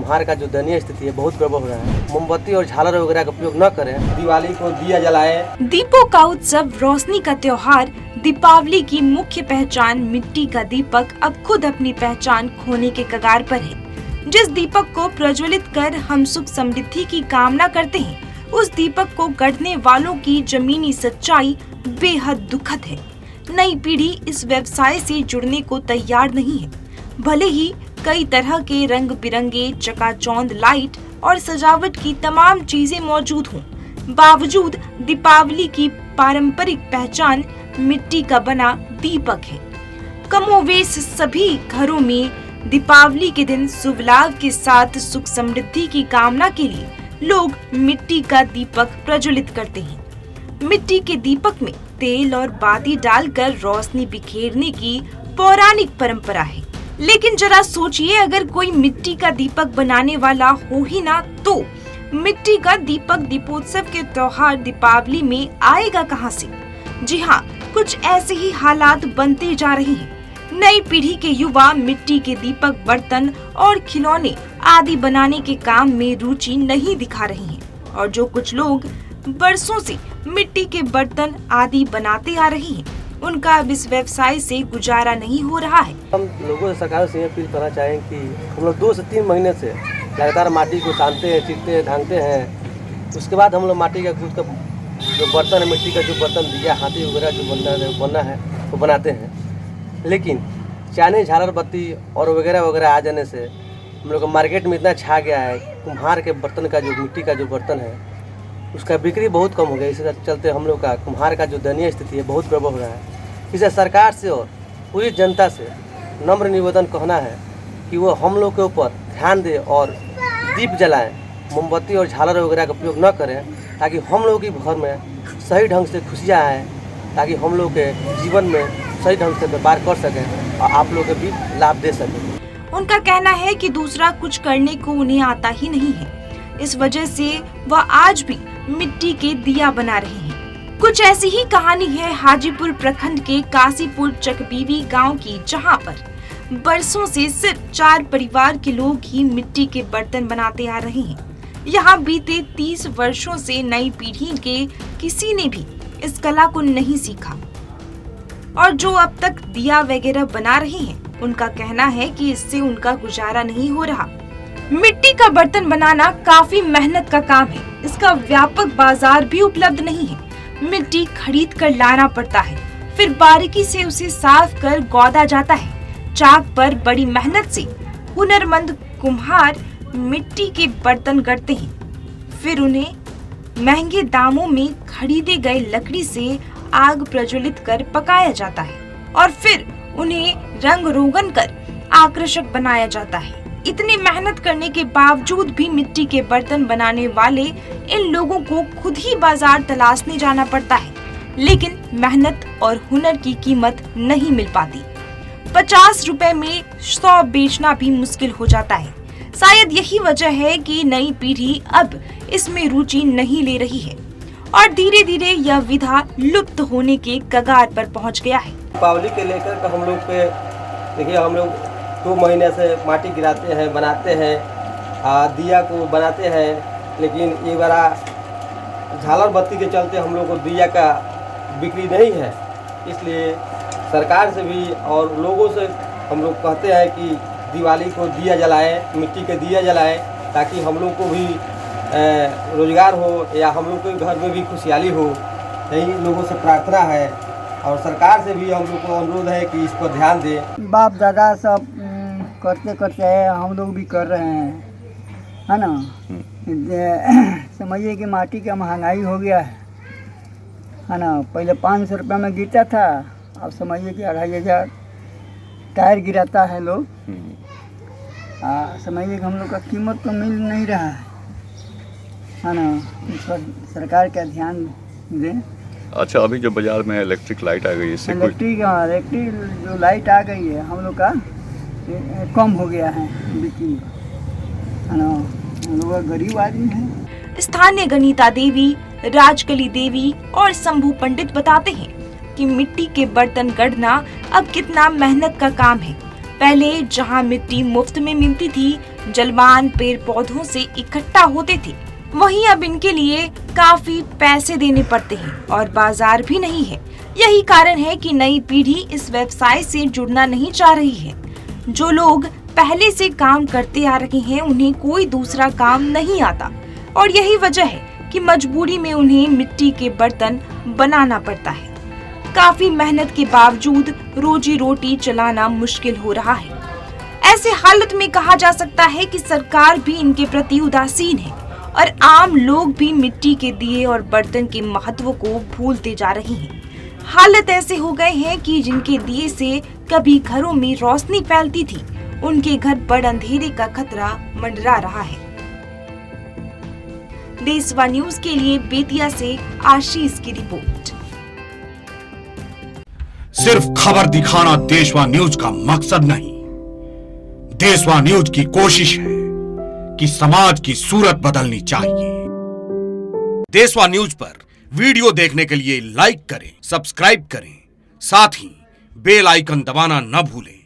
कुम्हार का जो दयनीय स्थिति है बहुत गड़बड़ हो रहा है। मोमबत्ती और झालर वगैरह का उपयोग न करें। दिवाली को दिया जलाएं। दीपों का उत्सव, रोशनी का त्योहार दीपावली की मुख्य पहचान मिट्टी का दीपक अब खुद अपनी पहचान खोने के कगार पर है। जिस दीपक को प्रज्वलित कर हम सुख समृद्धि की कामना करते हैं, उस दीपक को गढ़ने वालों की जमीनी सच्चाई बेहद दुखद है। नई पीढ़ी इस व्यवसाय से जुड़ने को तैयार नहीं है। भले ही कई तरह के रंग बिरंगे चकाचौंध लाइट और सजावट की तमाम चीजें मौजूद हों, बावजूद दीपावली की पारंपरिक पहचान मिट्टी का बना दीपक है। कमोवेश सभी घरों में दीपावली के दिन शुभ लाभ के साथ सुख समृद्धि की कामना के लिए लोग मिट्टी का दीपक प्रज्वलित करते हैं। मिट्टी के दीपक में तेल और बाती डालकर रोशनी बिखेरने की पौराणिक परंपरा है। लेकिन जरा सोचिए, अगर कोई मिट्टी का दीपक बनाने वाला हो ही ना, तो मिट्टी का दीपक दीपोत्सव के त्योहार दीपावली में आएगा कहां से? जी हाँ, कुछ ऐसे ही हालात बनते जा रहे हैं। नई पीढ़ी के युवा मिट्टी के दीपक, बर्तन और खिलौने आदि बनाने के काम में रुचि नहीं दिखा रहे हैं, और जो कुछ लोग बरसों से मिट्टी के बर्तन आदि बनाते आ रहे हैं, उनका अब इस व्यवसाय से गुजारा नहीं हो रहा है। हम लोगों से सरकार से अपील करना चाहें कि हम लोग 2 से 3 महीने से लगातार माटी को सानते हैं, चीरते हैं, धांगते हैं। उसके बाद हम लोग माटी का खुद का जो बर्तन है, मिट्टी का जो बर्तन दिया, हाथी वगैरह जो बनना है वो बनाते हैं। लेकिन चाइनीज झालर बत्ती और वगैरह वगैरह आ जाने से हम लोग मार्केट में इतना छा गया है, कुम्हार के बर्तन का जो मिट्टी का जो बर्तन है उसका बिक्री बहुत कम हो गया। इसी चलते हम लोग का कुम्हार का जो दयनीय स्थिति है बहुत गड़बड़ हो रहा है। इसे सरकार से और पूरी जनता से नम्र निवेदन कहना है कि वो हम लोग के ऊपर ध्यान दे और दीप जलाएं, मोमबत्ती और झालर वगैरह का उपयोग न करें, ताकि हम लोग के घर में सही ढंग से खुशियाँ आएँ, ताकि हम लोग के जीवन में सही ढंग से व्यापार कर सकें और आप लोग के भी लाभ दे सकें। उनका कहना है कि दूसरा कुछ करने को उन्हें आता ही नहीं है। इस वजह से वह आज भी मिट्टी के दिया बना रहे हैं। कुछ ऐसी ही कहानी है हाजीपुर प्रखंड के काशीपुर चकबीवी गांव की, जहां पर बरसों से सिर्फ 4 परिवार के लोग ही मिट्टी के बर्तन बनाते आ रहे हैं। यहां बीते 30 वर्षों से नई पीढ़ी के किसी ने भी इस कला को नहीं सीखा, और जो अब तक दिया वगैरह बना रहे हैं, उनका कहना है कि इससे उनका गुजारा नहीं हो रहा। मिट्टी का बर्तन बनाना काफी मेहनत का काम है। इसका व्यापक बाजार भी उपलब्ध नहीं है। मिट्टी खरीद कर लाना पड़ता है, फिर बारीकी से उसे साफ कर गौदा जाता है। चाक पर बड़ी मेहनत से हुनरमंद कुम्हार मिट्टी के बर्तन गढ़ते हैं, फिर उन्हें महंगे दामों में खरीदे गए लकड़ी से आग प्रज्वलित कर पकाया जाता है, और फिर उन्हें रंग रोगन कर आकर्षक बनाया जाता है। इतनी मेहनत करने के बावजूद भी मिट्टी के बर्तन बनाने वाले इन लोगों को खुद ही बाजार तलाशने जाना पड़ता है, लेकिन मेहनत और हुनर की कीमत नहीं मिल पाती। 50 रुपए में 100 बेचना भी मुश्किल हो जाता है। शायद यही वजह है कि नई पीढ़ी अब इसमें रुचि नहीं ले रही है, और धीरे धीरे यह विधा लुप्त होने के कगार पर पहुंच गया है। दीपावली के लेकर हम लोग पे देखिए, हम लोग 2 महीने से माटी गिराते हैं, बनाते हैं, दिया को बनाते हैं, लेकिन ये बड़ा झालर बत्ती के चलते हम लोग को दिया का बिक्री नहीं है। इसलिए सरकार से भी और लोगों से हम लोग कहते हैं कि दिवाली को दिया जलाएं, मिट्टी के दिया जलाएं, ताकि हम लोग को भी रोजगार हो या हम लोग के घर में भी खुशहाली हो। यही लोगों से प्रार्थना है, और सरकार से भी हम लोग को अनुरोध है कि इस पर ध्यान दें। बाप दादा सब करते करते है, हम लोग भी कर रहे हैं, है ना। समझिए कि माटी का महंगाई हो गया है ना। पहले 500 रुपये में गिरता था, अब समझिए कि 2500 टायर गिराता है लोग। समझिए कि हम लोग का कीमत तो मिल नहीं रहा है ना। इस पर सरकार का ध्यान दें। अच्छा, अभी जो बाजार में इलेक्ट्रिक लाइट आ गई है, इससे इलेक्ट्रिक जो लाइट आ गई है, हम लोग का कम हो गया है बिक्री, है ना। हम लोग गरीब आदमी हैं। स्थानीय गणिता देवी, राजकली देवी और शंभू पंडित बताते हैं कि मिट्टी के बर्तन गढ़ना अब कितना मेहनत का काम है। पहले जहां मिट्टी मुफ्त में मिलती थी, जलवान पेड़ पौधों से इकट्ठा होते थे, वहीं अब इनके लिए काफी पैसे देने पड़ते हैं और बाजार भी नहीं है। यही कारण है कि नई पीढ़ी इस व्यवसाय से जुड़ना नहीं चाह रही है। जो लोग पहले से काम करते आ रहे हैं उन्हें कोई दूसरा काम नहीं आता और यही वजह है कि मजबूरी में उन्हें मिट्टी के बर्तन बनाना पड़ता है। काफी मेहनत के बावजूद रोजी रोटी चलाना मुश्किल हो रहा है। ऐसे हालत में कहा जा सकता है कि सरकार भी इनके प्रति उदासीन है और आम लोग भी मिट्टी के दिए और बर्तन के महत्व को भूलते जा रहे हैं। हालत ऐसे हो गए हैं कि जिनके दिए से कभी घरों में रोशनी फैलती थी, उनके घर बड़ अंधेरे का खतरा मंडरा रहा है। देशवा न्यूज के लिए बेतिया से आशीष की रिपोर्ट। सिर्फ खबर दिखाना देशवा न्यूज का मकसद नहीं। देशवा न्यूज की कोशिश है कि समाज की सूरत बदलनी चाहिए। देशवा न्यूज पर वीडियो देखने के लिए लाइक करें, सब्सक्राइब करें, साथ ही बेल आइकन दबाना न भूलें।